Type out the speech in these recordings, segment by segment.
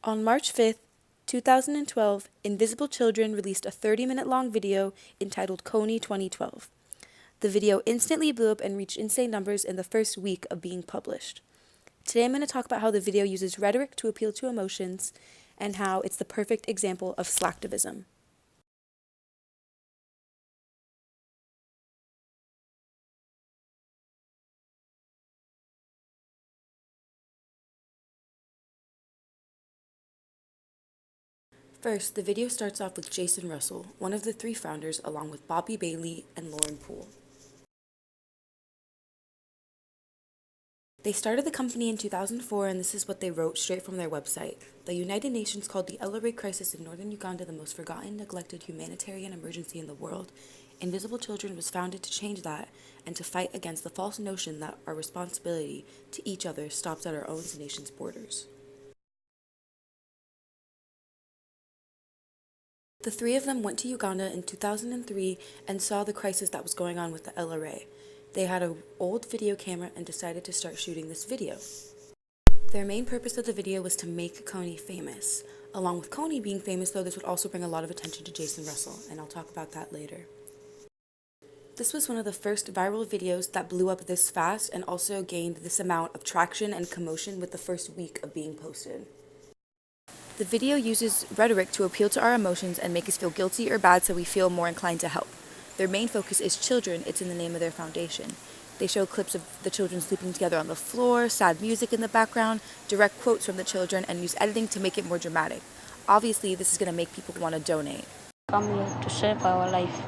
On March 5th, 2012, Invisible Children released a 30-minute long video entitled Kony 2012. The video instantly blew up and reached insane numbers in the first week of being published. Today I'm going to talk about how the video uses rhetoric to appeal to emotions and how it's the perfect example of slacktivism. First, the video starts off with Jason Russell, one of the three founders, along with Bobby Bailey and Lauren Poole. They started the company in 2004, and this is what they wrote straight from their website. The United Nations called the LRA crisis in northern Uganda the most forgotten, neglected humanitarian emergency in the world. Invisible Children was founded to change that and to fight against the false notion that our responsibility to each other stops at our own nation's borders. The three of them went to Uganda in 2003 and saw the crisis that was going on with the LRA. They had an old video camera and decided to start shooting this video. Their main purpose of the video was to make Kony famous. Along with Kony being famous, though, this would also bring a lot of attention to Jason Russell, and I'll talk about that later. This was one of the first viral videos that blew up this fast and also gained this amount of traction and commotion with the first week of being posted. The video uses rhetoric to appeal to our emotions and make us feel guilty or bad so we feel more inclined to help. Their main focus is children. It's in the name of their foundation. They show clips of the children sleeping together on the floor, sad music in the background, direct quotes from the children, and use editing to make it more dramatic. Obviously, this is going to make people want to donate. Come here to save our life.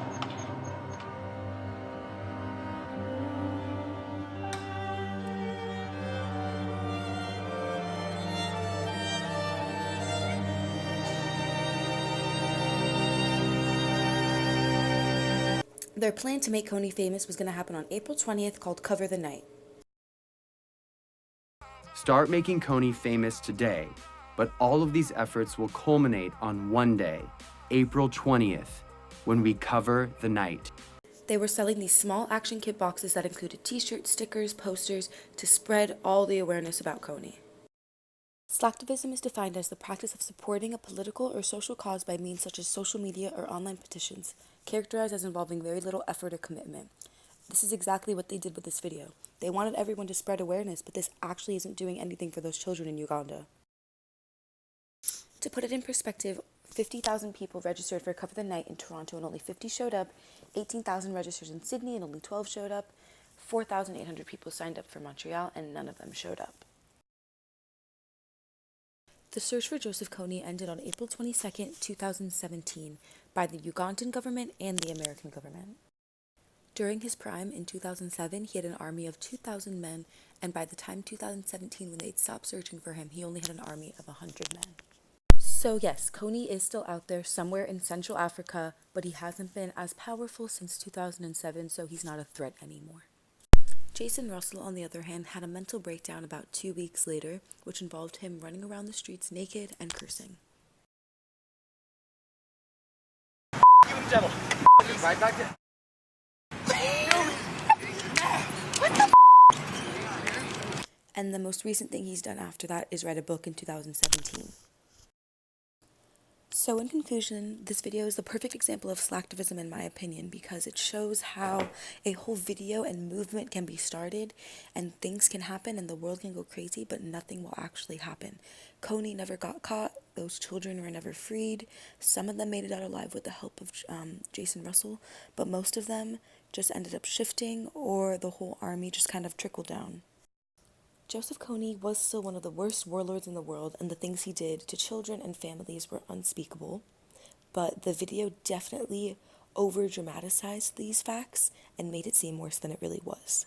Their plan to make Kony famous was going to happen on April 20th, called Cover the Night. Start making Kony famous today, but all of these efforts will culminate on one day, April 20th, when we cover the night. They were selling these small action kit boxes that included t-shirts, stickers, posters to spread all the awareness about Kony. Slacktivism is defined as the practice of supporting a political or social cause by means such as social media or online petitions, characterized as involving very little effort or commitment. This is exactly what they did with this video. They wanted everyone to spread awareness, but this actually isn't doing anything for those children in Uganda. To put it in perspective, 50,000 people registered for Cover the Night in Toronto and only 50 showed up, 18,000 registered in Sydney and only 12 showed up, 4,800 people signed up for Montreal and none of them showed up. The search for Joseph Kony ended on April 22, 2017, by the Ugandan government and the American government. During his prime in 2007, he had an army of 2,000 men, and by the time 2017, when they'd stopped searching for him, he only had an army of 100 men. So yes, Kony is still out there somewhere in Central Africa, but he hasn't been as powerful since 2007, so he's not a threat anymore. Jason Russell, on the other hand, had a mental breakdown about 2 weeks later, which involved him running around the streets naked and cursing. Right back to And the most recent thing he's done after that is write a book in 2017. So in conclusion, this video is the perfect example of slacktivism in my opinion, because it shows how a whole video and movement can be started and things can happen and the world can go crazy, but nothing will actually happen. Kony never got caught. Those children were never freed. Some of them made it out alive with the help of Jason Russell, but most of them just ended up shifting, or the whole army just kind of trickled down. Joseph Kony was still one of the worst warlords in the world, and the things he did to children and families were unspeakable. But the video definitely over-dramatized these facts and made it seem worse than it really was.